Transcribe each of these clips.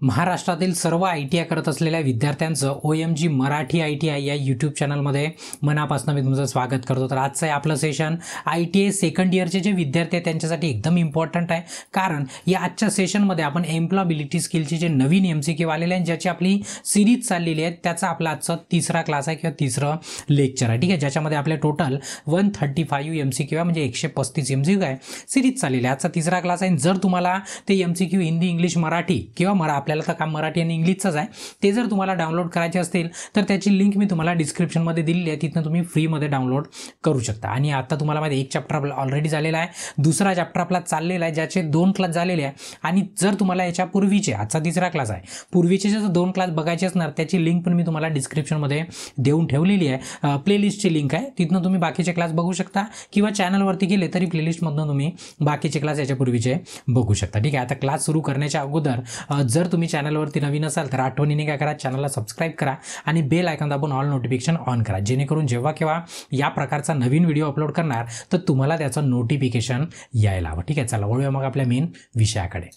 महाराष्ट्रातील सर्व ITI करत असलेल्या विद्यार्थ्यांचं OMG मराठी ITI या यूट्यूब चॅनलमध्ये मनापासून मी तुमचं स्वागत करतो. तर आजचं आपलं सेशन ITI सेकंड इयरचे जे विद्यार्थी आहेत त्यांच्यासाठी एकदम इम्पॉर्टंट आहे, कारण या आजच्या सेशनमध्ये आपण एम्प्लॉयबिलिटी स्किलचे जे नवीन MCQ आलेले आहेत, ज्याची आपली सिरीज चाललेली आहे, त्याचा आपला आजचा तिसरा क्लास आहे किंवा तिसरं लेक्चर आहे. ठीक आहे, ज्याच्यामध्ये आपले टोटल 135 MCQ आहे, म्हणजे 135 MCQ आहे, सिरीज चाललेली आहे. आजचा तिसरा क्लास आहे. जर तुम्हाला ते MCQ हिंदी, इंग्लिश, मराठी किंवा आपल्याला तर काम मराठी आणि इंग्लिशचंच आहे, ते जर तुम्हाला डाउनलोड करायचे असतील तर त्याची लिंक मी तुम्हाला डिस्क्रिप्शनमध्ये दिलेली आहे, तिथून तुम्ही फ्रीमध्ये डाउनलोड करू शकता. आणि आता तुम्हाला माहिती एक चॅप्टर आपला ऑलरेडी झालेला आहे, दुसरा चॅप्टर आपला चाललेला आहे, ज्याचे 2 क्लास झालेले आहे. आणि जर तुम्हाला याच्या पूर्वीचे, आजचा तिसरा क्लास आहे, पूर्वीचे जे 2 क्लास बघायचे असणार त्याची लिंक पण मी तुम्हाला डिस्क्रिप्शनमध्ये देऊन ठेवलेली आहे. प्लेलिस्टची लिंक आहे, तिथून तुम्ही बाकीचे क्लास बघू शकता किंवा चॅनलवरती गेले तरी प्लेलिस्टमधून तुम्ही बाकीचे क्लास याच्या पूर्वीचे बघू शकता. ठीक आहे, आता क्लास सुरू करण्याच्या अगोदर जर तुम्ही चॅनलवरती नवीन असाल तर आठवणीने काय करा, चॅनलला सबस्क्राईब करा आणि बेल आयकॉन दाबून ऑल नोटिफिकेशन ऑन करा, जेणेकरून जेव्हा केव्हा या प्रकारचा नवीन व्हिडिओ अपलोड करणार तर तुम्हाला त्याचं नोटिफिकेशन यायला हवं. ठीक आहे, चला वळूया मग आपल्या मेन विषयाकडे.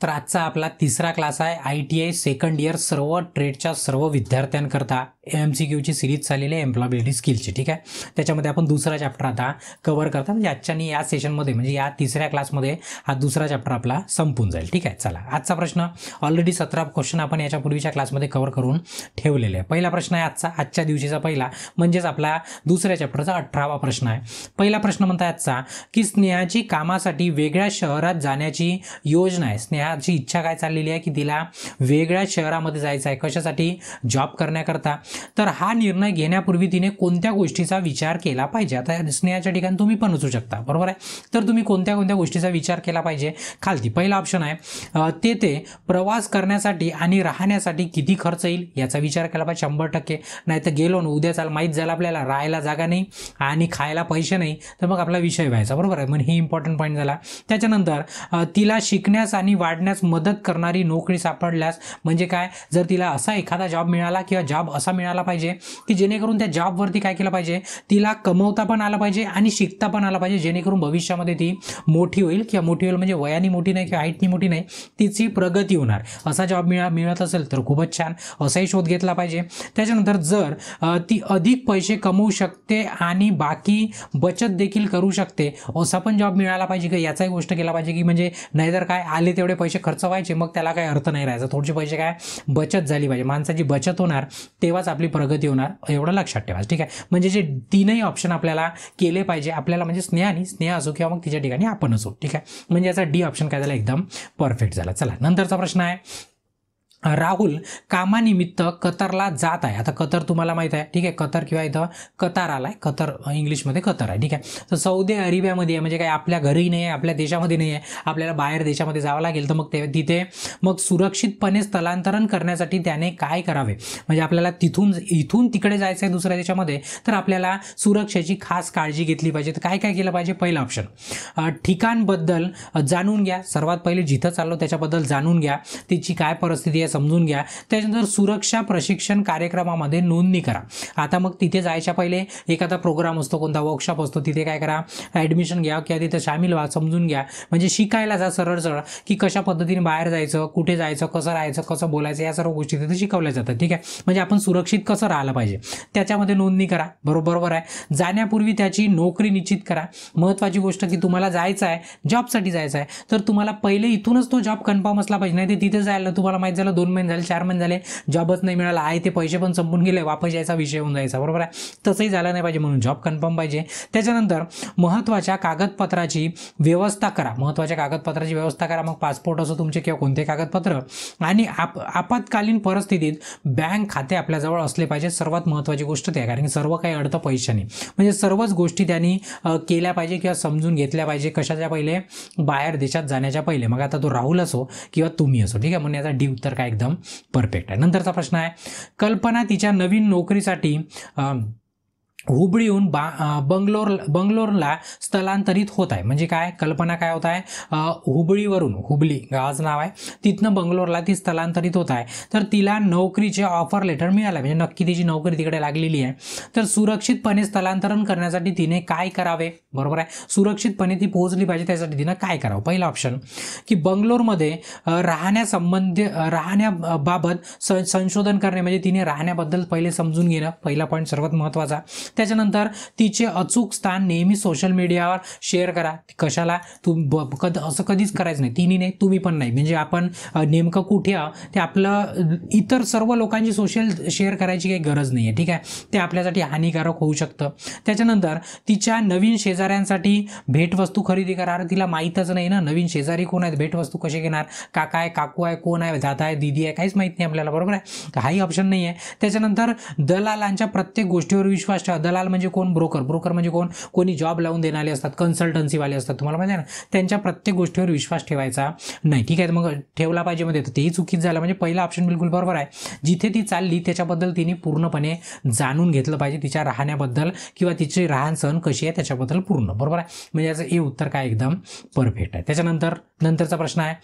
तर आजचा आपला तिसरा क्लास आहे ITI सेकंड इयर सर्व ट्रेडच्या सर्व विद्यार्थ्यांकरता MCQची सिरीज चाललेली आहे एम्प्लॉयबिलिटी स्किलची. ठीक आहे, त्याच्यामध्ये आपण दुसरा चॅप्टर आता कव्हर करता, म्हणजे आजच्या या सेशनमध्ये, म्हणजे या तिसऱ्या क्लासमध्ये हा दुसरा चॅप्टर आपला संपून जाईल. ठीक आहे, चला आजचा प्रश्न ऑलरेडी 17 क्वेश्चन आपण याच्या पूर्वीच्या क्लासमध्ये कव्हर करून ठेवलेले आहे. पहिला प्रश्न आहे आजच्या दिवशीचा पहिला, म्हणजेच आपला दुसऱ्या चॅप्टरचा 18वा प्रश्न आहे. पहिला प्रश्न म्हणता आजचा की स्नेहाची कामासाठी वेगळ्या शहरात जाण्याची योजना आहे. स्नेहाची इच्छा काय चाललेली आहे की तिला वेगळ्या शहरामध्ये जायचं आहे, कशासाठी, जॉब करण्याकरता. तर हा निर्णय घेण्यापूर्वी तिने कोणत्या गोष्टीचा विचार केला पाहिजे. आता स्नेहाच्या ठिकाणी तुम्ही पण असू शकता, बरोबर आहे. तर तुम्ही कोणत्या गोष्टीचा विचार केला पाहिजे. खालती पहिला ऑप्शन आहे ते प्रवास करण्यासाठी आणि राहण्यासाठी किती खर्च येईल याचा विचार केला पाहिजे 100%. नाही तर गेलो ना उद्या चाल माहीत झालं आपल्याला राहायला जागा नाही आणि खायला पैसे नाही तर मग आपला विषय व्हायचा, बरोबर आहे. मग ही इम्पॉर्टंट पॉईंट झाला. त्याच्यानंतर तिला शिकण्यास आणि वाढण्यास मदत करणारी नोकरी सापडल्यास, म्हणजे काय, जर तिला असा एखादा जॉब मिळाला किंवा जॉब असा मिळाला पाहिजे की जेणेकरून त्या जॉबवरती काय केलं पाहिजे, तिला कमवता पण आलं पाहिजे आणि शिकता पण आलं पाहिजे, जेणेकरून भविष्यामध्ये ती मोठी होईल. किंवा मोठी होईल म्हणजे वयाने मोठी नाही किंवा हाईटनी मोठी नाही, तिची प्रगती होणार. असा जॉब मिळत असेल तर खूपच छान, असाही शोध घेतला पाहिजे. त्याच्यानंतर जर ती अधिक पैसे कमवू शकते आणि बाकी बचत देखील करू शकते असा पण जॉब मिळाला पाहिजे की याचाही गोष्ट केला पाहिजे, की म्हणजे नाहीतर काय आले तेवढे पैसे खर्च व्हायचे, मग त्याला काही अर्थ नाही राहायचा. थोडेसे पैसे काय बचत झाली पाहिजे, माणसाची बचत होणार तेव्हाच आपली प्रगती होणार, एवढं लक्षात ठेवा. ठीक आहे, म्हणजे जे तीनही ऑप्शन आपल्याला केले पाहिजे आपल्याला, म्हणजे स्नेहा असो किंवा मग तिच्या ठिकाणी आपण असो. ठीक आहे, म्हणजे याचा डी ऑप्शन काय झाला, एकदम परफेक्ट झाला. चला नंतरचा प्रश्न आहे, राहुल कामानिमित्त कतारला जात आहे. आता कतर तुम्हाला माहीत आहे, ठीक आहे, कतर किंवा इथं कतार आला आहे, कतर इंग्लिशमध्ये कतर आहे. ठीक आहे, तर सौदी अरेबियामध्ये आहे, म्हणजे काय आपल्या घरी नाही आहे, आपल्या देशामध्ये नाही आहे, आपल्याला बाहेर देशामध्ये जावं लागेल. तर मग तिथे मग सुरक्षितपणे स्थलांतरण करण्यासाठी त्याने काय करावे, म्हणजे आपल्याला इथून तिकडे जायचं आहे दुसऱ्या देशामध्ये, तर आपल्याला सुरक्षेची खास काळजी घेतली पाहिजे. तर काय काय केलं पाहिजे. पहिला ऑप्शन, ठिकाणबद्दल जाणून घ्या. सर्वात पहिले जिथं चाललो त्याच्याबद्दल जाणून घ्या, तिची काय परिस्थिती आहे समजून घ्या. त्याच्यानंतर सुरक्षा प्रशिक्षण कार्यक्रमामध्ये नोंदणी करा. आता मग तिथे जायच्या पहिले एखादा प्रोग्राम असतो, कोणता वर्कशॉप असतो, तिथे काय करा, ॲडमिशन घ्या किंवा तिथे सामील व्हा, समजून घ्या, म्हणजे शिकायला जा सरळ की कशा पद्धतीने बाहेर जायचं, कुठे जायचं, कसं राहायचं, कसं बोलायचं, या सर्व गोष्टी तिथे शिकवल्या जातात. ठीक आहे, म्हणजे आपण सुरक्षित कसं राहायला पाहिजे त्याच्यामध्ये नोंदणी करा. बरोबर आहे. जाण्यापूर्वी त्याची नोकरी निश्चित करा. महत्त्वाची गोष्ट की तुम्हाला जायचं आहे, जॉबसाठी जायचं आहे, तर तुम्हाला पहिले इथूनच तो जॉब कन्फर्म असला पाहिजे. नाही ते तिथे जायला तुम्हाला माहीत झालं 2 महिने झाले, 4 महिने झाले, जॉबच नाही मिळाला आहे, ते पैसे पण संपून गेले, वापस यायचा विषय होऊन जायचा, बरोबर आहे. तसंही झालं नाही पाहिजे, म्हणून जॉब कन्फर्म पाहिजे. त्याच्यानंतर महत्त्वाच्या कागदपत्राची व्यवस्था करा. मग पासपोर्ट असो तुमचे किंवा कोणते कागदपत्र, आणि आपत्कालीन परिस्थितीत बँक खाते आपल्याजवळ असले पाहिजे. सर्वात महत्त्वाची गोष्ट ते आहे, कारण की सर्व काही अडतं पैशाने, म्हणजे सर्वच गोष्टी त्यांनी केल्या पाहिजे किंवा समजून घेतल्या पाहिजे. कशाच्या पहिले, बाहेर देशात जाण्याच्या पहिले. मग आता तो राहुल असो किंवा तुम्ही असो. ठीक आहे, म्हणजे याचा डी उत्तर काय एकदम परफेक्ट आहे. नंतरचा प्रश्न आहे, कल्पना तिच्या नवीन नोकरीसाठी हुबळीहून बंगलोरला स्थलांतरित होत आहे. म्हणजे काय कल्पना काय होत आहे, हुबळीवरून, हुबळी गावाचं नाव आहे, तिथनं बंगलोरला ती स्थलांतरित होत आहे. तर तिला नोकरीचे ऑफर लेटर मिळालं, म्हणजे नक्की तिची नोकरी तिकडे लागलेली आहे. तर सुरक्षितपणे स्थलांतरण करण्यासाठी तिने काय करावे, बरोबर आहे, सुरक्षितपणे ती पोहोचली पाहिजे, त्यासाठी तिनं काय करावं. पहिला ऑप्शन की बंगलोरमध्ये राहण्याबाबत संशोधन करणे, म्हणजे तिने राहण्याबद्दल पहिले समजून घेणं, पहिला पॉईंट सर्वात महत्त्वाचा. त्याच्यानंतर तिचे अचूक स्थान नेहमी सोशल मीडियावर शेअर करा. कशाला, असं कधीच करायचं नाही, तिने नाही, तुम्ही पण नाही. म्हणजे आपण नेमकं कुठे ते आपलं इतर सर्व लोकांची सोशल शेअर करायची काही गरज नाही आहे, ठीक आहे, ते आपल्यासाठी हानिकारक होऊ शकतं. त्याच्यानंतर तिच्या नवीन शेजाऱ्यांसाठी भेटवस्तू खरेदी करा. तिला माहीतच नाही ना नवीन शेजारी कोण आहेत, भेटवस्तू कसे घेणार, काका आहे, काकू आहे, कोण आहे, दादा आहे, दिदी आहे, काहीच माहीत नाही आपल्याला, बरोबर आहे, हाही ऑप्शन नाही आहे. त्याच्यानंतर दलालांच्या प्रत्येक गोष्टीवर विश्वास ठेवा. दलाल म्हणजे कोण, ब्रोकर म्हणजे कोणी जॉब लावून देणारे असतात, कन्सल्टन्सीवाले असतात, तुम्हाला माहिती आहे ना, त्यांच्या प्रत्येक गोष्टीवर विश्वास ठेवायचा नाही, ठीक आहे. मग ठेवला पाहिजे मध्ये, तर तेही चुकीच झालं. म्हणजे पहिला ऑप्शन बिलकुल बरोबर आहे. जिथे ती चालली त्याच्याबद्दल तिने पूर्णपणे जाणून घेतलं पाहिजे, तिच्या राहण्याबद्दल किंवा तिची राहणसहन कशी आहे त्याच्याबद्दल पूर्ण, बरोबर आहे. म्हणजे याचं हे उत्तर काय एकदम परफेक्ट आहे. नंतरचा प्रश्न आहे,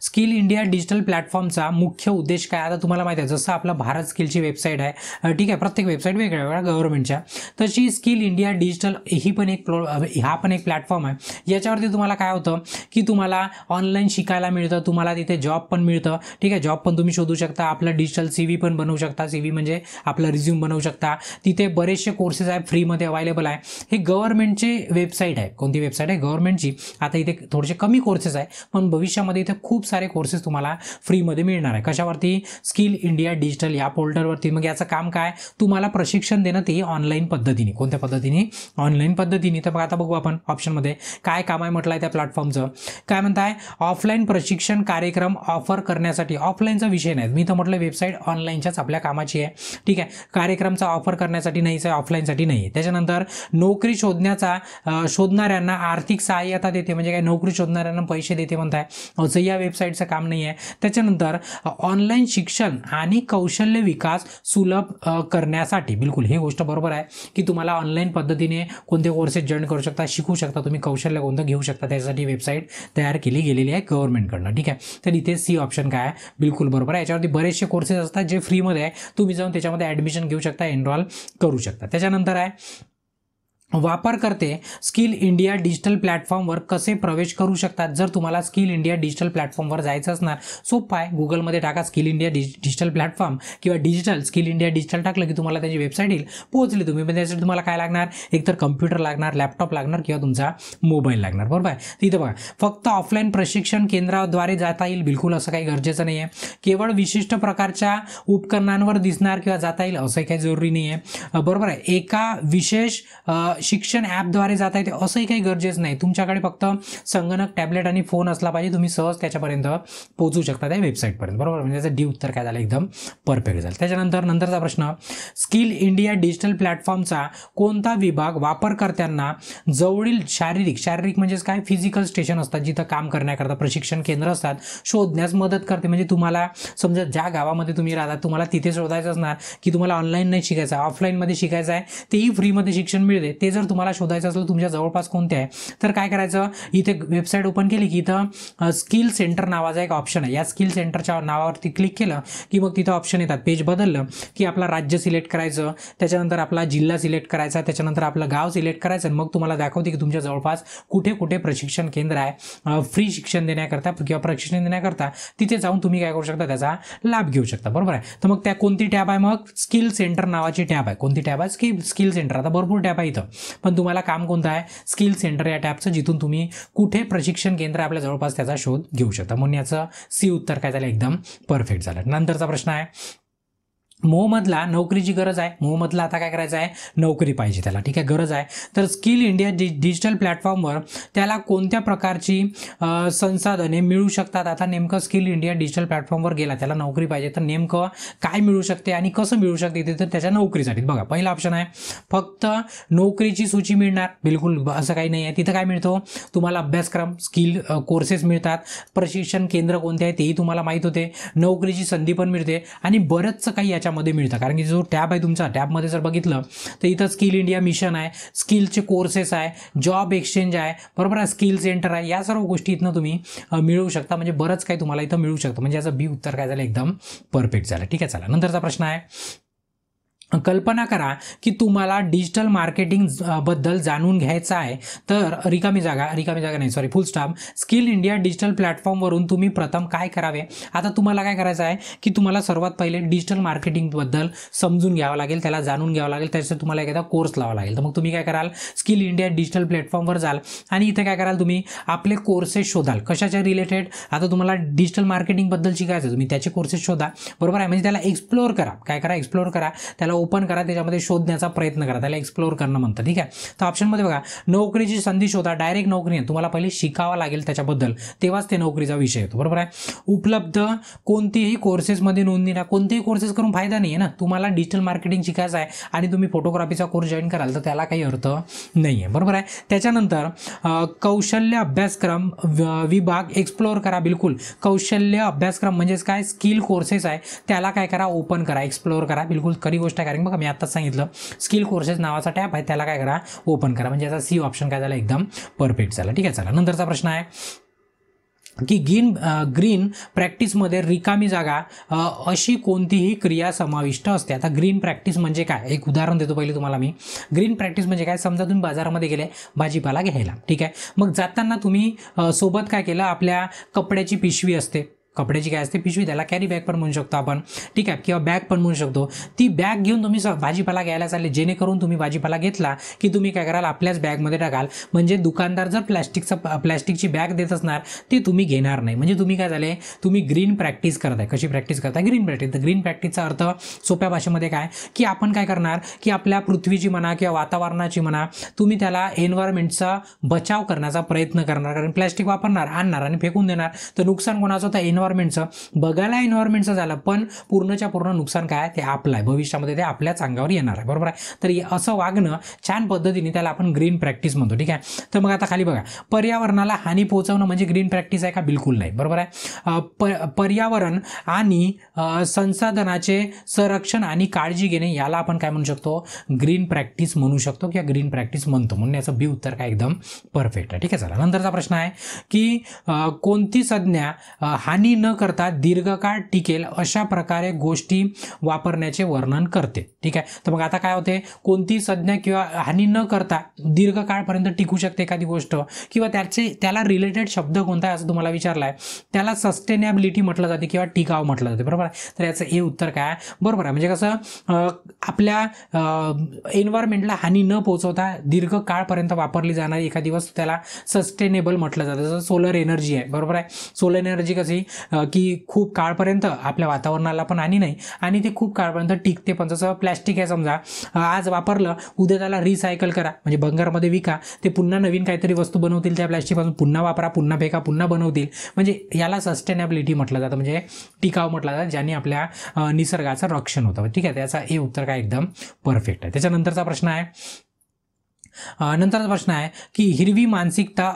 स्किल इंडिया डिजिटल प्लॅटफॉर्मचा मुख्य उद्देश काय. आता तुम्हाला माहिती आहे, जसं आपलं भारत स्किलची वेबसाईट आहे, ठीक आहे, प्रत्येक वेबसाईट वेगळ्या गव्हर्नमेंटच्या, तशी स्किल इंडिया डिजिटल हा पण एक प्लॅटफॉर्म आहे. याच्यावरती तुम्हाला काय होतं की तुम्हाला ऑनलाईन शिकायला मिळतं, तुम्हाला तिथे जॉब पण मिळतं, ठीक आहे, जॉब पण तुम्ही शोधू शकता, आपलं डिजिटल CV पण बनवू शकता, CV म्हणजे आपलं रिझ्यूम बनवू शकता. तिथे बरेचसे कोर्सेस आहे, फ्रीमध्ये अवेलेबल आहे. हे गव्हर्नमेंटची वेबसाईट आहे. कोणती वेबसाईट आहे, गव्हर्नमेंटची. आता इथे थोडेसे कमी कोर्सेस आहे, पण भविष्यामध्ये इथे खूप सारे कोर्सेस तुम्हाला फ्रीमध्ये मिळणार आहे. कशावरती, स्किल इंडिया डिजिटल या पोर्टलवरती. मग याचं काम काय, तुम्हाला प्रशिक्षण देणं, ते ऑनलाईन पद्धतीने. कोणत्या पद्धतीने, ऑनलाईन पद्धतीने. तर आता बघू आपण ऑप्शनमध्ये काय काम आहे म्हटलं आहे त्या प्लॅटफॉर्मचं. काय म्हणताय, ऑफलाईन प्रशिक्षण कार्यक्रम ऑफर करण्यासाठी. ऑफलाईनचा विषय नाही, मी तर म्हटलं वेबसाईट ऑनलाईनच्याच आपल्या कामाची आहे, ठीक आहे, कार्यक्रमचा ऑफर करण्यासाठी नाहीच आहे, ऑफलाईनसाठी नाही आहे. त्याच्यानंतर नोकरी शोधणाऱ्यांना आर्थिक सहाय्यता देते, म्हणजे काय नोकरी शोधणाऱ्यांना पैसे देते म्हणताय, असं या वेबसाईटचं काम नाही आहे. त्याच्यानंतर ऑनलाईन शिक्षण आणि कौशल्य विकास सुलभ करण्यासाठी. बिलकुल ही गोष्ट बरोबर आहे की तुम्हाला ऑनलाईन पद्धतीने कोणते कोर्सेस जॉईन करू शकता, शिकू शकता, तुम्ही कौशल्य कोणतं घेऊ शकता, त्यासाठी वेबसाईट तयार केली गेलेली आहे गव्हर्नमेंटकडनं, ठीक आहे. तर इथे सी ऑप्शन काय आहे, बिलकुल बरोबर आहे. याच्यावरती बरेचसे कोर्सेस असतात जे फ्रीमध्ये आहे, तुम्ही जाऊन त्याच्यामध्ये ॲडमिशन घेऊ शकता, एनरोल करू शकता. त्याच्यानंतर आहे, वापरकर्ते स्किल इंडिया डिजिटल प्लॅटफॉर्मवर कसे प्रवेश करू शकतात. जर तुम्हाला स्किल इंडिया डिजिटल प्लॅटफॉर्मवर जायचं असणार, सोपं आहे, गुगलमध्ये टाका स्किल इंडिया डिजिटल प्लॅटफॉर्म किंवा डिजिटल स्किल इंडिया डिजिटल टाकलं की तुम्हाला त्याची वेबसाईट येईल, पोहोचली तुम्ही. पण त्यासाठी तुम्हाला काय लागणार, एकतर कम्प्युटर लागणार, लॅपटॉप लागणार किंवा तुमचा मोबाईल लागणार, बरोबर आहे. तिथं बघा, फक्त ऑफलाईन प्रशिक्षण केंद्राद्वारे जाता येईल, बिलकुल असं काही गरजेचं नाही आहे. केवळ विशिष्ट प्रकारच्या उपकरणांवर दिसणार किंवा जाता येईल असंही काही जरुरी नाही आहे, बरोबर आहे. एका विशेष शिक्षण ॲपद्वारे जाता येते असंही काही गरजेचं नाही. तुमच्याकडे फक्त संगणक, टॅबलेट आणि फोन असला पाहिजे, तुम्ही सहज त्याच्यापर्यंत पोहोचू शकता त्या वेबसाईटपर्यंत, बरोबर. म्हणजे त्याचं डी उत्तर काय झालं, एकदम परफेक्ट झालं. नंतरचा प्रश्न, स्किल इंडिया डिजिटल प्लॅटफॉर्मचा कोणता विभाग वापरकर्त्यांना जवळील शारीरिक म्हणजेच काय, फिजिकल स्टेशन असतात जिथं काम करण्याकरता प्रशिक्षण केंद्र असतात, शोधण्यास मदत करते. म्हणजे तुम्हाला समजा ज्या गावामध्ये तुम्ही राहता, तुम्हाला तिथे शोधायचं असणार की तुम्हाला ऑनलाईन नाही शिकायचं, ऑफलाईनमध्ये शिकायचं आहे, तेही फ्रीमध्ये शिक्षण मिळते. ते जर तुम्हाला शोधायचं असेल तुमच्या जवळपास कोणते आहे, तर काय करायचं, इथे वेबसाईट ओपन केली की इथं स्किल सेंटर नावाचा एक ऑप्शन आहे. या स्किल सेंटरच्या नावावरती क्लिक केलं की मग तिथं ऑप्शन येतात. पेज बदललं की आपला राज्य सिलेक्ट करायचं, त्याच्यानंतर आपला जिल्हा सिलेक्ट करायचा, त्याच्यानंतर आपलं गाव सिलेक्ट करायचं, आणि मग तुम्हाला दाखवते की तुमच्या जवळपास कुठे कुठे प्रशिक्षण केंद्र आहे फ्री शिक्षण देण्याकरता किंवा प्रशिक्षण देण्याकरता. तिथे जाऊन तुम्ही काय करू शकता, त्याचा लाभ घेऊ शकता, बरोबर आहे. तर मग त्या कोणती टॅब आहे, मग स्किल सेंटर नावाची टॅब आहे. कोणती टॅब आहे, स्किल सेंटर. आता भरपूर टॅब आहे इथं, पण तुम्हाला काम कोणतं आहे, स्किल सेंटर या टॅबचं, जिथून तुम्ही कुठे प्रशिक्षण केंद्र आपल्या जवळपास त्याचा शोध घेऊ शकता. म्हणून याचं सी उत्तर काय झालं, एकदम परफेक्ट झालं. नंतरचा प्रश्न आहे, मोहम्मदला नोकरीची गरज आहे. मोहम्मदला आता काय करायचं आहे, नोकरी पाहिजे त्याला, ठीक आहे, गरज आहे. तर स्किल इंडिया डिजिटल प्लॅटफॉर्मवर त्याला कोणत्या प्रकारची संसाधने मिळू शकतात. आता नेमकं स्किल इंडिया डिजिटल प्लॅटफॉर्मवर गेला, त्याला नोकरी पाहिजे, तर नेमकं काय मिळू शकते आणि कसं मिळू शकते ते, तर त्याच्या नोकरीसाठी. बघा, पहिला ऑप्शन आहे, फक्त नोकरीची सूची मिळणार. बिलकुल असं काही नाही आहे. तिथं काय मिळतो, तुम्हाला अभ्यासक्रम, स्किल कोर्सेस मिळतात, प्रशिक्षण केंद्र कोणते आहे तेही तुम्हाला माहीत होते, नोकरीची संधी पण मिळते, आणि बरंचसं काही याच्यामध्ये याच्यामध्ये मिळतं, कारण की जो टॅब आहे तुमचा, टॅबमध्ये जर बघितलं तर इथं स्किल इंडिया मिशन आहे, स्किलचे कोर्सेस आहे, जॉब एक्सचेंज आहे, बरोबर आहे, स्किल सेंटर आहे, या सर्व गोष्टी इथनं तुम्ही मिळवू शकता. म्हणजे बरंच काही तुम्हाला इथं मिळू शकतं. म्हणजे याचं बी उत्तर काय झालं, एकदम परफेक्ट झालं. ठीक आहे, चला नंतरचा प्रश्न आहे, कल्पना करा की तुम्हाला डिजिटल मार्केटिंग बद्दल जाणून घ्यायचं आहे, तर रिकामी जागा नाही, sorry, full stop, skill India digital प्लॅटफॉर्मवरून तुम्ही प्रथम काय करावे. आता तुम्हाला काय करायचं आहे की तुम्हाला सर्वात पहिले डिजिटल मार्केटिंगबद्दल समजून घ्यावं लागेल, त्याला जाणून घ्यावं लागेल, त्याच्यासाठी तुम्हाला एखादा कोर्स लावा लागेल. तर मग तुम्ही काय कराल, स्किल इंडिया डिजिटल प्लॅटफॉर्मवर जाल आणि इथे काय कराल, तुम्ही आपले कोर्सेस शोधाल, कशाच्या रिलेटेड. आता तुम्हाला डिजिटल मार्केटिंगबद्दल शिकायचं, तुम्ही त्याचे कोर्सेस शोधा, बरोबर आहे. म्हणजे त्याला एक्सप्लोअर करा, काय करा, एक्सप्लोअर करा, त्याला ओपन करा, त्याच्यामध्ये शोधण्याचा प्रयत्न करा, त्याला एक्सप्लोअर करणं म्हणतं. ठीक आहे, तर ऑप्शनमध्ये बघा, नोकरीची संधी शोधा, डायरेक्ट नोकरी आहे, तुम्हाला पहिले शिकावं लागेल त्याच्याबद्दल, तेव्हाच ते नोकरीचा विषय येतो, बरोबर आहे. उपलब्ध कोणतेही कोर्सेसमध्ये नोंदणी ना, कोणतेही कोर्सेस करून फायदा नाही आहे ना, तुम्हाला डिजिटल मार्केटिंग शिकायचं आहे आणि तुम्ही फोटोग्राफीचा कोर्स जॉईन कराल तर त्याला काही अर्थ नाही आहे, बरोबर आहे. त्याच्यानंतर कौशल्य अभ्यासक्रम विभाग एक्सप्लोअर करा, बिलकुल. कौशल्य अभ्यासक्रम म्हणजेच काय, स्किल कोर्सेस आहे, त्याला काय करा, ओपन करा, एक्सप्लोअर करा, बिलकुल खरी गोष्ट आहे. कारण बघा मी आत्ताच सांगितलं, स्किल कोर्सेस नावाचा टॅब आहे, त्याला काय करा, ओपन करा. म्हणजे याचा सी ऑप्शन काय झाला, एकदम परफेक्ट झाला. ठीक आहे, चला नंतरचा प्रश्न आहे की ग्रीन प्रॅक्टिसमध्ये रिकामी जागा अशी कोणतीही क्रिया समाविष्ट असते. आता ग्रीन प्रॅक्टिस म्हणजे काय, एक उदाहरण देतो पहिले तुम्हाला मी. ग्रीन प्रॅक्टिस म्हणजे काय, समजा तुम्ही बाजारामध्ये गेले भाजीपाला घ्यायला, ठीक आहे, मग जाताना तुम्ही सोबत काय केलं, आपल्या कपड्याची पिशवी असते, कपड्याची काय असते पिशवी, त्याला कॅरी बॅग पण म्हणू शकतो आपण, ठीक आहे, किंवा बॅग पण म्हणू शकतो. ती बॅग घेऊन तुम्ही भाजीपाला घ्यायला चालले, जेणेकरून तुम्ही भाजीपाला घेतला की तुम्ही काय कराल, आपल्याच बॅगमध्ये टाकाल. म्हणजे दुकानदार जर प्लॅस्टिकची बॅग देत असणार ते तुम्ही घेणार नाही. म्हणजे तुम्ही काय झाले, तुम्ही ग्रीन प्रॅक्टिस करताय. कशी प्रॅक्टिस करताय, ग्रीन प्रॅक्टिस. तर ग्रीन प्रॅक्टिसचा अर्थ सोप्या भाषेमध्ये काय, की आपण काय करणार की आपल्या पृथ्वीची म्हणा किंवा वातावरणाची म्हणा, तुम्ही त्याला एन्व्हायरमेंटचा बचाव करण्याचा प्रयत्न करणार. कारण प्लॅस्टिक वापरणार, आणणार आणि फेकून देणार, तर नुकसान कोणाचं होतं, एन्व्हायरमेंटचं. बघायला एन्व्हायरमेंटचं झालं, पण पूर्णच्या पूर्ण नुकसान काय ते आपलं आहे, भविष्यामध्ये ते आपल्याच अंगावर येणार आहे, बरोबर आहे. तर असं वागणं छान पद्धतीने त्याला आपण ग्रीन प्रॅक्टिस म्हणतो. ठीक आहे, तर मग आता खाली बघा, पर्यावरणाला हानी पोहोचवणं म्हणजे ग्रीन प्रॅक्टिस आहे का, बिलकुल नाही, बरोबर आहे. पर्यावरण आणि संसाधनाचे संरक्षण आणि काळजी घेणे याला आपण काय म्हणू शकतो, ग्रीन प्रॅक्टिस म्हणू शकतो किंवा ग्रीन प्रॅक्टिस म्हणतो. म्हणून याचं बी उत्तर काय एकदम परफेक्ट आहे. ठीक आहे, चला नंतरचा प्रश्न आहे की कोणती संज्ञा हानी न करता दीर्घकाळ टिकेल अशा प्रकारे गोष्टी वापरण्याचे वर्णन करते. ठीक आहे, तर मग आता काय होते, कोणती संज्ञा किंवा हानी न करता दीर्घकाळपर्यंत टिकू शकते एखादी गोष्ट, किंवा त्याला रिलेटेड शब्द कोणता आहे असं तुम्हाला विचारलं आहे, त्याला सस्टेनेबिलिटी म्हटलं जाते किंवा टिकाव म्हटलं जाते, बरोबर आहे. तर याचं हे उत्तर काय, बरोबर आहे. म्हणजे कसं, आपल्या एन्व्हायरमेंटला हानी न पोहोचवता दीर्घकाळपर्यंत वापरली जाणारी एखादी वस्तू त्याला सस्टेनेबल म्हटलं जातं. जसं सोलर एनर्जी आहे, बरोबर आहे. सोलर एनर्जी कशी की खूप काळपर्यंत आपल्या वातावरणाला पण हानी नाही आणि ते खूप काळपर्यंत टिकते पण. जसं प्लॅस्टिक आहे, समजा आज वापरलं, उद्या त्याला रिसायकल करा, म्हणजे भंगारमध्ये विका, ते पुन्हा नवीन काहीतरी वस्तू बनवतील त्या प्लॅस्टिकपासून, पुन्हा वापरा, पुन्हा फेका, पुन्हा बनवतील. म्हणजे याला सस्टेनेबिलिटी म्हटलं जातं, म्हणजे टिकाव म्हटलं जातं, ज्याने आपल्या निसर्गाचं रक्षण होतं. ठीक आहे, त्याचा हे उत्तर काय एकदम परफेक्ट आहे. त्याच्यानंतरचा प्रश्न आहे, नंतरचा प्रश्न आहे की हिरवी मानसिकता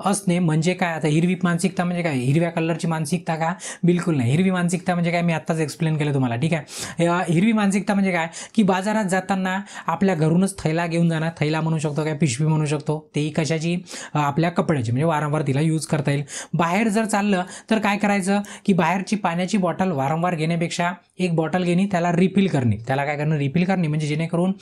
असणे म्हणजे काय. आता हिरवी मानसिकता म्हणजे काय, हिरव्या कलरची मानसिकता का, बिलकुल नाही. हिरवी मानसिकता म्हणजे काय, मी आत्ताच एक्सप्लेन केलं तुम्हाला. ठीक आहे, हिरवी मानसिकता म्हणजे काय की बाजारात जाताना आपल्या घरूनच थैला घेऊन जाणार, थैला म्हणू शकतो काय, पिशवी म्हणू शकतो, तेही कशाची, आपल्या कपड्याची, म्हणजे वारंवार तिला यूज करता येईल. बाहेर जर चाललं तर काय करायचं की बाहेरची पाण्याची बॉटल वारंवार घेण्यापेक्षा एक बॉटल घेणे, त्याला रिफिल करणे, त्याला काय करणं, रिफिल करणे, म्हणजे जेणेकरून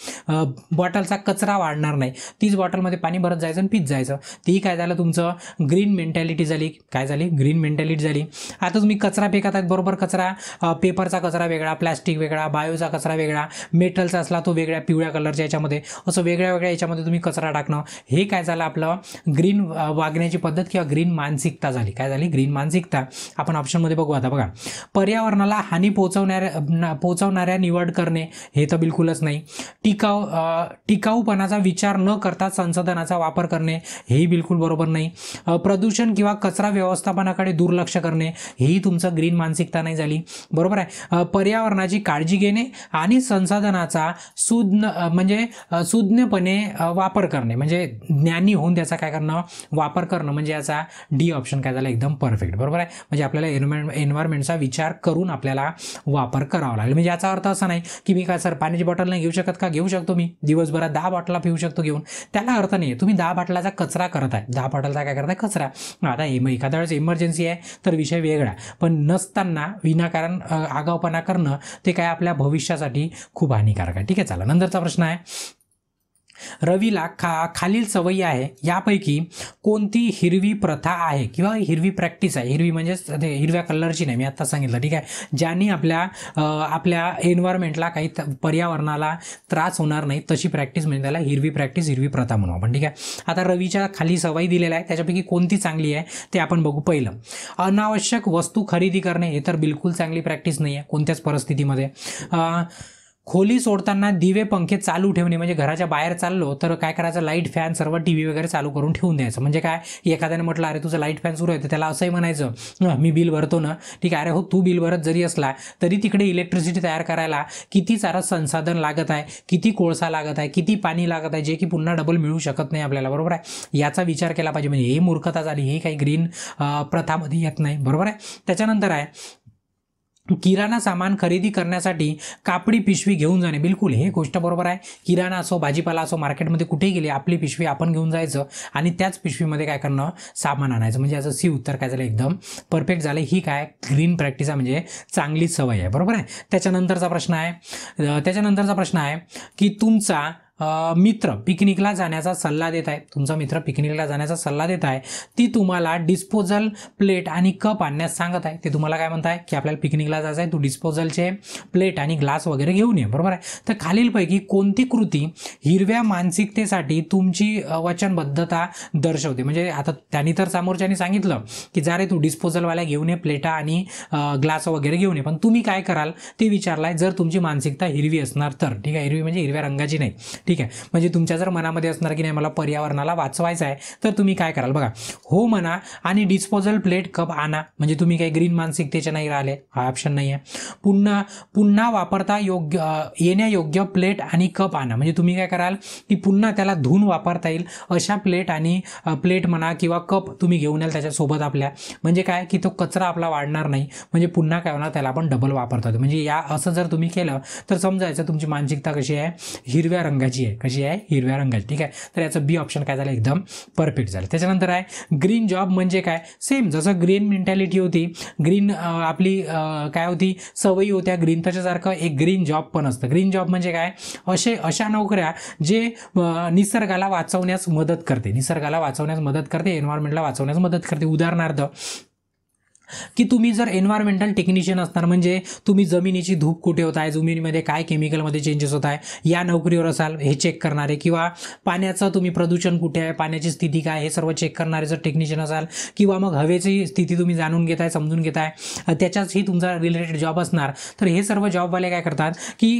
बॉटलचा कचरा वाढणार नाही. तीच बॉटलमध्ये पाणी भरत जायचं आणि पीत जायचं. तेही काय झालं, तुमचं ग्रीन मेंटॅलिटी झाली. काय झाली, ग्रीन मेंटॅलिटी झाली. आता तुम्ही कचरा फेकत आहेत, बरोबर, कचरा पेपरचा कचरा वेगळा, प्लॅस्टिक वेगळा, बायोचा कचरा वेगळा, मेटलचा असला तो वेगळ्या पिवळ्या कलरच्या याच्यामध्ये, असं वेगळ्या वेगळ्या याच्यामध्ये तुम्ही कचरा टाकणं, हे काय झालं, आपलं ग्रीन वागण्याची पद्धत किंवा ग्रीन मानसिकता झाली. काय झाली, ग्रीन मानसिकता. आपण ऑप्शनमध्ये बघू. आता बघा, पर्यावरणाला हानी पोहोचवणाऱ्या निवड करणे, हे तर बिलकुलच नाही. टिकाऊपणाचा विचार न करता संसाधनाचा वापर करणे हेही बिलकुल बरोबर नाही. प्रदूषण किंवा कचरा व्यवस्थापनाकडे दुर्लक्ष करणे हेही तुमचं ग्रीन मानसिकता नाही झाली. बरोबर आहे. पर्यावरणाची काळजी घेणे आणि संसाधनाचा सुज्ञपणे वापर करणे म्हणजे ज्ञानी होऊन त्याचा काय करणं, वापर करणं, म्हणजे याचा डी ऑप्शन काय झाला, एकदम परफेक्ट. बरोबर आहे. म्हणजे आपल्याला एन्व्हायरमेंटचा विचार करून आपल्याला वापर करावा लागेल. म्हणजे याचा अर्थ असा नाही की मी काय सर पाण्याची बॉटल नाही घेऊ शकत का, घेऊ शकतो मी, दिवसभरात 10 बॉटला पिऊ शकतो घेऊन, त्याला अर्थ नाही. तुम्ही 10 बाटलाचा कचरा करत आहे, 10 बॉटलचा काय करताय, कचरा. आता एखाद्या वेळेस इमर्जन्सी आहे तर विषय वेगळा, पण नसताना विनाकारण आगाऊपणा करणं ते काय आपल्या भविष्यासाठी खूप हानिकारक आहे. ठीक आहे. चला नंतरचा प्रश्न आहे, रवीला खालील सवयी आहे यापैकी कोणती हिरवी प्रथा आहे किंवा हिरवी प्रॅक्टिस आहे, हिरवी म्हणजे हिरव्या कलरची नाही, मी आता सांगितलं. ठीक आहे. ज्याने आपल्या एन्व्हायरमेंटला काही पर्यावरणाला त्रास होणार नाही तशी प्रॅक्टिस म्हणजे त्याला हिरवी प्रॅक्टिस, हिरवी प्रथा म्हणू आपण. ठीक आहे. आता रवीच्या खाली सवयी दिलेल्या आहे, त्याच्यापैकी कोणती चांगली आहे ते आपण बघू. पहिलं, अनावश्यक वस्तू खरेदी करणे, हे तर बिलकुल चांगली प्रॅक्टिस नाही आहे कोणत्याच परिस्थितीमध्ये. खोली सोडताना दिवे पंखे चालू ठेवणे, म्हणजे घराच्या बाहेर चाललो तर काय करायचं, लाईट फॅन सर्व टी व्ही वगैरे चालू करून ठेवून द्यायचं. म्हणजे काय, एखाद्याने म्हटलं अरे तुझं लाईट फॅन सुरू आहे तर त्याला असंही म्हणायचं मी बिल भरतो ना. ठीक आहे. अरे हो, तू बिल भरत जरी असला तरी तिकडे इलेक्ट्रिसिटी तयार करायला किती सारं संसाधन लागत आहे, किती कोळसा लागत आहे, किती पाणी लागत आहे, जे की पुन्हा डबल मिळू शकत नाही आपल्याला. बरोबर आहे. याचा विचार केला पाहिजे. म्हणजे ही मूर्खता झाली, ही काही ग्रीन प्रथामध्ये येत नाही. बरोबर आहे. त्याच्यानंतर आहे, किराणा सामान खरेदी करण्यासाठी कापडी पिशवी घेऊन जाणे, बिलकुल हे गोष्ट बरोबर आहे. किराणा असो, भाजीपाला असो, मार्केटमध्ये कुठेही गेले आपली पिशवी आपण घेऊन जायचं आणि त्याच पिशवीमध्ये काय करणं, सामान आणायचं. म्हणजे याचं सी उत्तर काय झालं, एकदम परफेक्ट झालं. ही काय ग्रीन प्रॅक्टिस आहे, म्हणजे चांगली सवय आहे. बरोबर आहे. त्याच्यानंतरचा प्रश्न आहे की तुमचा मित्र पिकनिकला जाण्याचा सल्ला देत आहे, तुमचा मित्र पिकनिकला जाण्याचा सल्ला देत आहे, ती तुम्हाला डिस्पोजल प्लेट आणि कप आणण्यास सांगत आहे. ते तुम्हाला काय म्हणताय की आपल्याला पिकनिकला जायचं आहे, तू डिस्पोजलचे प्लेट आणि ग्लास वगैरे घेऊन ये. बरोबर आहे. तर खालीलपैकी कोणती कृती हिरव्या मानसिकतेसाठी तुमची वचनबद्धता दर्शवते. म्हणजे आता त्यांनी तर समोरच्यानी सांगितलं की जा रे तू डिस्पोजलवाल्या घेऊन ये, प्लेटा आणि ग्लास वगैरे घेऊन ये, पण तुम्ही काय कराल ते विचारलाय. जर तुमची मानसिकता हिरवी असणार तर. ठीक आहे. हिरवी म्हणजे हिरव्या रंगाची नाही. ठीक आहे. म्हणजे तुमच्या जर मनामध्ये असणार की नाही मला पर्यावरणाला वाचवायचं आहे तर तुम्ही काय कराल बघा, हो म्हणा आणि डिस्पोजल प्लेट कप आणा. म्हणजे तुम्ही काही ग्रीन मानसिकतेचे नाही राहिले, हा ऑप्शन नाही आहे. पुन्हा वापरता येण्यायोग्य प्लेट आणि कप आणा. म्हणजे तुम्ही काय कराल की पुन्हा त्याला धुवून वापरता येईल अशा प्लेट आणि प्लेट म्हणा किंवा कप तुम्ही घेऊन याल त्याच्यासोबत आपल्या. म्हणजे काय की तो कचरा आपला वाढणार नाही, म्हणजे पुन्हा काय होणार, त्याला आपण डबल वापरता येतो. म्हणजे या असं जर तुम्ही केलं तर समजायचं तुमची मानसिकता कशी आहे, हिरव्या रंगाची आहे. कशी आहे, हिरव्या रंगाची. ठीक आहे. तर याचं बी ऑप्शन काय झालं, एकदम परफेक्ट झालं. त्याच्यानंतर आहे ग्रीन जॉब म्हणजे काय, सेम जसं ग्रीन मेंटॅलिटी होती, ग्रीन आपली काय होती, सवयी होत्या ग्रीन, तशासारखं एक ग्रीन जॉब पण असतं. ग्रीन जॉब म्हणजे काय, अशा नोकऱ्या जे निसर्गाला वाचवण्यास मदत करते, एन्व्हायरमेंटला वाचवण्यास मदत करते. उदाहरणार्थ की तुम्ही जर एन्व्हायरमेंटल टेक्निशियन असणार, म्हणजे तुम्ही जमिनीची धूप कुठे होत आहे, जमिनीमध्ये काय केमिकलमध्ये चेंजेस होत आहे या नोकरीवर असाल, हे चेक करणारे. किंवा पाण्याचं तुम्ही प्रदूषण कुठे आहे, पाण्याची स्थिती काय, हे सर्व चेक करणारे जर टेक्निशियन असाल. किंवा मग हवेची स्थिती तुम्ही जाणून घेताय, समजून घेताय, त्याच्याचही तुमचा रिलेटेड जॉब असणार. तर हे सर्व जॉबवाले काय करतात की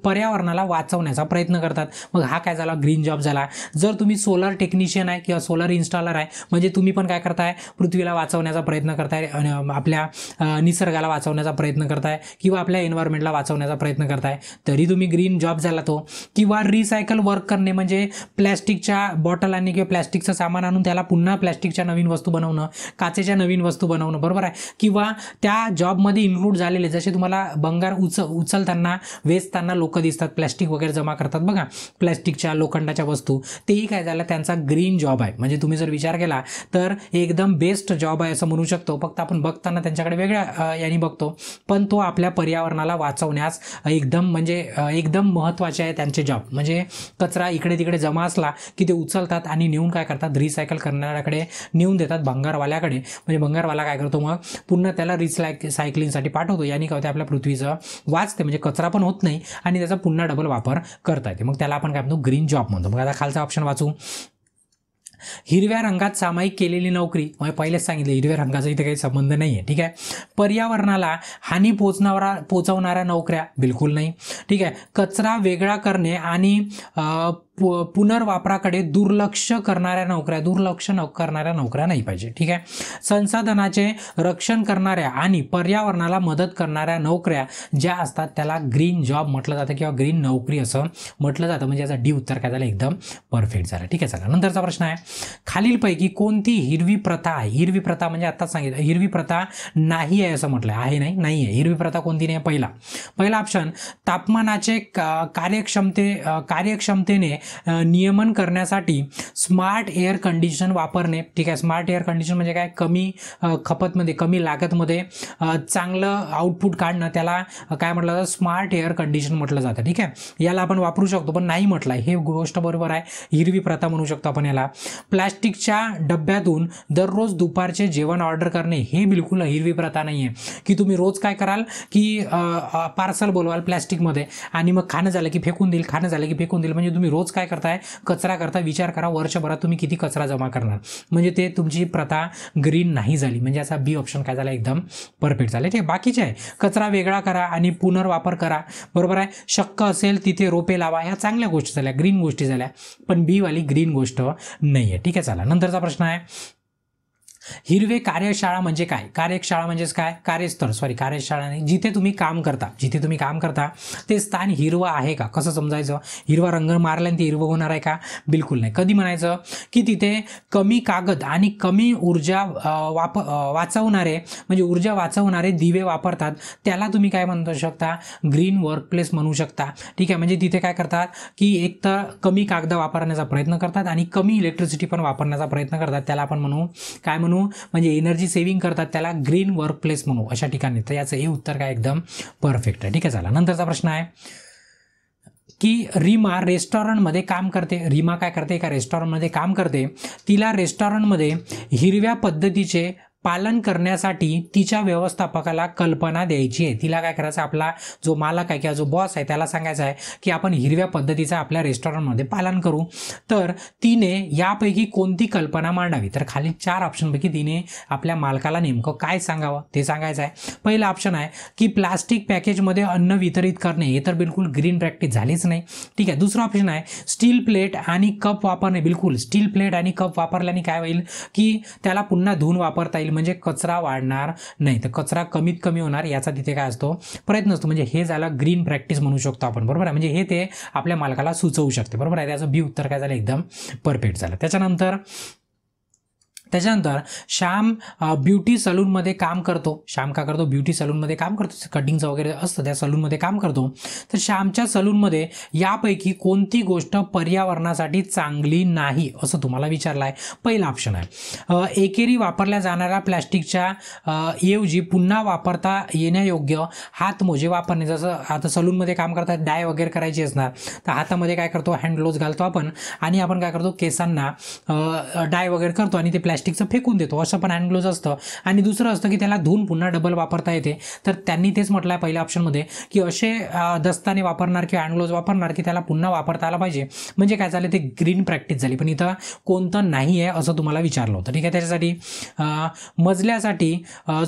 पर्यावरणाला वाचवण्याचा प्रयत्न करतात. मग हा काय झाला, ग्रीन जॉब झाला. जर तुम्ही सोलर टेक्निशियन आहे किंवा सोलर इन्स्टॉलर आहे, म्हणजे तुम्ही पण काय करताय, पृथ्वीला वाचवण्याचा प्रयत्न करताय, आपल्या निसर्गाला वाचवण्याचा प्रयत्न करताय किंवा आपल्या एन्व्हायरमेंटला वाचवण्याचा प्रयत्न करताय, तरी तुम्ही ग्रीन जॉब झाला तो. किंवा रिसायकल वर्क करणे, म्हणजे प्लॅस्टिकच्या बॉटल आणि किंवा प्लॅस्टिकचं सामान आणून त्याला पुन्हा प्लॅस्टिकच्या नवीन वस्तू बनवणं, काचेच्या नवीन वस्तू बनवणं. बरोबर आहे. किंवा त्या जॉबमध्ये इन्क्लूड झालेले, जसे तुम्हाला भंगार उचलताना वेचताना लोक दिसतात, प्लॅस्टिक वगैरे जमा करतात बघा, प्लॅस्टिकच्या लोखंडाच्या वस्तू, तेही काय झालं, त्यांचा ग्रीन जॉब आहे. म्हणजे तुम्ही जर विचार केला तर एकदम बेस्ट जॉब आहे असं म्हणू शकतो. फक्त आपण बघताना त्यांच्याकडे वेगळ्या यांनी बघतो, पण तो आपल्या पर्यावरणाला वाचवण्यास एकदम महत्त्वाचे आहे त्यांचे जॉब. म्हणजे कचरा इकडे तिकडे जमा असला की ते उचलतात आणि नेऊन काय करतात, रिसायकल करणाऱ्याकडे नेऊन देतात, भंगारवाल्याकडे. म्हणजे भंगारवाला काय करतो, मग पुन्हा त्याला रिसायकलिंगसाठी पाठवतो. यानी काय होते, आपल्या पृथ्वीचं वाचते, म्हणजे कचरा पण होत नाही आणि त्याचा पुन्हा डबल वापर करता येते. मग त्याला आपण काय म्हणतो, ग्रीन जॉब म्हणतो. मग आता खालचा ऑप्शन वाचू, हिरव्या रंगात सामायिक केलेली नोकरी. मग पहिलेच सांगितलं हिरव्या रंगाचा इथे काही संबंध नाही आहे. ठीक आहे. पर्यावरणाला हानी पोचवणाऱ्या नोकऱ्या, बिलकुल नाही. ठीक आहे. कचरा वेगळा करणे आणि पुनर्वापराकडे दुर्लक्ष करणाऱ्या नोकऱ्या नाही पाहिजे, ठीक आहे. संसाधनाचे रक्षण करणाऱ्या आणि पर्यावरणाला मदत करणाऱ्या नोकऱ्या ज्या असतात त्याला ग्रीन जॉब म्हटलं जातं किंवा ग्रीन नोकरी असं म्हटलं जातं. म्हणजे याचा डी उत्तर काय झालं, एकदम परफेक्ट झालं, ठीक आहे. चला नंतरचा प्रश्न आहे, खालीलपैकी कोणती हिरवी प्रथा आहे? हिरवी प्रथा म्हणजे आत्ताच सांगितलं, हिरवी प्रथा नाही आहे असं म्हटलं आहे, नाही आहे. हिरवी प्रथा कोणती नाही? पहिला ऑप्शन, तापमानाचे कार्यक्षमतेने नियमन करण्यासाठी स्मार्ट एअर कंडिशन वापरणे, ठीक आहे. स्मार्ट एअर कंडिशन म्हणजे काय, कमी खपतमध्ये कमी लागतमध्ये चांगलं आउटपुट काढणं, त्याला काय म्हटलं जातं, स्मार्ट एअर कंडिशन म्हटलं जातं, ठीक आहे. याला आपण वापरू शकतो पण नाही म्हटलं आहे, हे गोष्ट बरोबर आहे, हिरवी प्रथा म्हणू शकतो आपण याला. प्लॅस्टिकच्या डब्यातून दररोज दुपारचे जेवण ऑर्डर करणे, हे बिलकुल हिरवी प्रथा नाही आहे, की तुम्ही रोज काय कराल की पार्सल बोलवाल प्लॅस्टिकमध्ये आणि मग खाणं झालं की फेकून देईल, म्हणजे तुम्ही रोज काय करताय, कचरा करता. विचार करा वर्षभरात तुम्ही किती कचरा जमा करणार, म्हणजे ते तुमची प्रथा ग्रीन नाही झाली. म्हणजे याचा बी ऑप्शन काय झाला, एकदम परफेक्ट झाले, ठीक आहे. बाकीचे आहे, कचरा वेगळा करा आणि पुनर्वापर करा, बरोबर आहे. शक्य असेल तिथे रोपे लावा, ह्या चांगल्या गोष्टी झाल्या, ग्रीन गोष्टी झाल्या, पण बी वाली ग्रीन गोष्ट नाही आहे, ठीक आहे. चला नंतरचा प्रश्न आहे, हिरवे कार्यशाळा म्हणजे काय? कार्यशाळा म्हणजेच काय, कार्यशाळा नाही, जिथे तुम्ही काम करता ते स्थान हिरवं आहे का? कसं समजायचं, हिरवा रंग मारल्याने ते हिरवं होणार आहे का? बिलकुल नाही. कधी म्हणायचं की तिथे कमी कागद आणि कमी ऊर्जा वाचवणारे दिवे वापरतात, त्याला तुम्ही काय म्हणू शकता, ग्रीन वर्कप्लेस म्हणू शकता, ठीक आहे. म्हणजे तिथे काय करतात की एक तर कमी कागद वापरण्याचा प्रयत्न करतात आणि कमी इलेक्ट्रिसिटी पण वापरण्याचा प्रयत्न करतात, त्याला आपण म्हणू म्हणजे एनर्जी सेव्हिंग करतात, त्याला ग्रीन वर्क प्लेस म्हणू अशा ठिकाणी. तर याचं हे उत्तर काय, एकदम परफेक्ट आहे, ठीक आहे. चला नंतरचा प्रश्न आहे की रीमा रेस्टॉरंटमध्ये काम करते. रीमा काय करते, एका रेस्टॉरंटमध्ये काम करते. तिला रेस्टॉरंटमध्ये हिरव्या पद्धतीचे पालन करण्यासाठी तिच्या व्यवस्थापकाला कल्पना द्यायची आहे. तिला काय करायचं, आपला जो मालक आहे किंवा जो बॉस आहे त्याला सांगायचं आहे की आपण हिरव्या पद्धतीचं आपल्या रेस्टॉरंटमध्ये पालन करू. तर तिने यापैकी कोणती कल्पना मांडावी? तर खाली 4 ऑप्शनपैकी तिने आपल्या मालकाला नेमकं काय सांगावं ते सांगायचं आहे. पहिलं ऑप्शन आहे की प्लास्टिक पॅकेजमध्ये अन्न वितरित करणे, हे तर बिलकुल ग्रीन प्रॅक्टिस झालीच नाही, ठीक आहे. दुसरं ऑप्शन आहे स्टील प्लेट आणि कप वापरणे. बिलकुल स्टील प्लेट आणि कप वापरल्याने काय होईल की त्याला पुन्हा धुवून वापरता येईल, म्हणजे कचरा वाढणार नाही, तर कचरा कमीत कमी होणार, याचा तिथे काय असतो, प्रयत्न असतो. म्हणजे हे झालं ग्रीन प्रॅक्टिस म्हणू शकतो आपण, बरोबर आहे. म्हणजे हे ते आपल्या मालकाला सुचवू शकते, बरोबर आहे. त्याचं बी उत्तर काय झालं, एकदम परफेक्ट झालं. त्याच्यानंतर श्याम ब्युटी सलूनमध्ये काम करतो. श्याम काय करतो, ब्युटी सलूनमध्ये काम करतो, कटिंगचं वगैरे असतं त्या सलूनमध्ये काम करतो. तर श्यामच्या सलूनमध्ये यापैकी कोणती गोष्ट पर्यावरणासाठी चांगली नाही असं तुम्हाला विचारलं आहे. पहिला ऑप्शन आहे एकेरी वापरल्या जाणाऱ्या प्लॅस्टिकच्या ऐवजी पुन्हा वापरता येण्यायोग्य हातमोजे वापरणे. जसं आता सलूनमध्ये काम करतात, डाय वगैरे करायची असणार, तर हातामध्ये काय करतो, हँड ग्लोव्ज घालतो आपण आणि आपण काय करतो, केसांना डाय वगैरे करतो आणि ते प्लॅस्टिकचं फेकून देतो, असं पण हँड ग्लोव्ज असतं. आणि दुसरं असतं की त्याला धुवून पुन्हा डबल वापरता येते. तर त्यांनी तेच म्हटलं आहे पहिल्या ऑप्शनमध्ये की असे दस्ताने वापरणार किंवा हँड ग्लोव्ज वापरणार की त्याला पुन्हा वापरता आला पाहिजे. म्हणजे काय झालं, ते ग्रीन प्रॅक्टिस झाली. पण इथं कोणतं नाही आहे असं तुम्हाला विचारलं होतं, ठीक आहे. त्याच्यासाठी मजल्यासाठी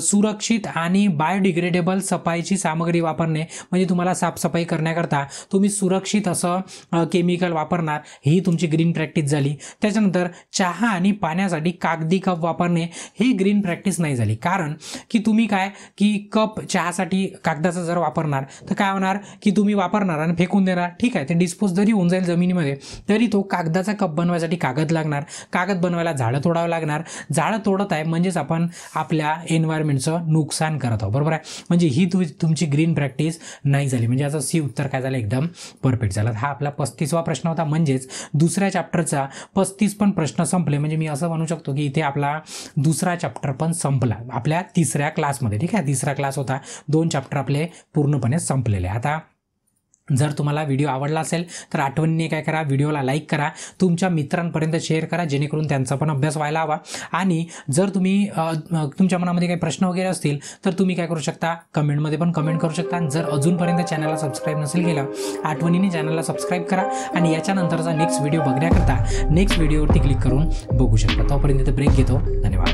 सुरक्षित आणि बायोडिग्रेडेबल सफाईची सामग्री वापरणे, म्हणजे तुम्हाला साफसफाई करण्याकरता तुम्ही सुरक्षित असं केमिकल वापरणार, ही तुमची ग्रीन प्रॅक्टिस झाली. त्याच्यानंतर चहा आणि पाण्यासाठी कागदी कप वापरणे, हे ग्रीन प्रॅक्टिस नाही झाली. कारण की तुम्ही काय की कप चहासाठी कागदाचा जर वापरणार तर काय होणार की तुम्ही वापरणार आणि फेकून देणार, ठीक आहे. ते डिस्पोज जरी होऊन जाईल जमिनीमध्ये तरी तो कागदाचा कप बनवायसाठी कागद लागणार, कागद बनवायला झाडं तोडावं लागणार. झाडं तोडत आहे म्हणजेच आपण आपल्या एन्व्हायरमेंटचं नुकसान करत आहोत, बरोबर आहे. म्हणजे ही तुमची ग्रीन प्रॅक्टिस नाही झाली. म्हणजे याचं सी उत्तर काय झालं, एकदम परफेक्ट झालं. हा आपला 35वा प्रश्न होता. म्हणजेच दुसऱ्या चॅप्टरचा 35 पण प्रश्न संपले. म्हणजे मी असं म्हणू शकतो की इथे आपला दुसरा चॅप्टर पण संपला आपल्या तिसऱ्या क्लासमध्ये, ठीक आहे. तिसरा क्लास होता, 2 चॅप्टर आपले पूर्णपणे संपलेले. आता जर तुम्हाला व्हिडिओ आवडला असेल तर आठवणीने काय करा, व्हिडिओला लाईक करा, तुमच्या मित्रांपर्यंत शेअर करा, जेणेकरून त्यांचा पण अभ्यास व्हायला हवा. आणि जर तुम्ही तुमच्या मनामध्ये काही प्रश्न वगैरे असतील तर तुम्ही काय करू शकता, कमेंटमध्ये पण कमेंट करू शकता. जर अजूनपर्यंत चॅनलला सबस्क्राईब नसेल केलं, आठवणीने चॅनलला सबस्क्राईब करा आणि याच्यानंतरचा नेक्स्ट व्हिडिओ बघण्याकरता नेक्स्ट व्हिडिओवरती क्लिक करून बघू शकता. तोपर्यंत ब्रेक घेतो. धन्यवाद.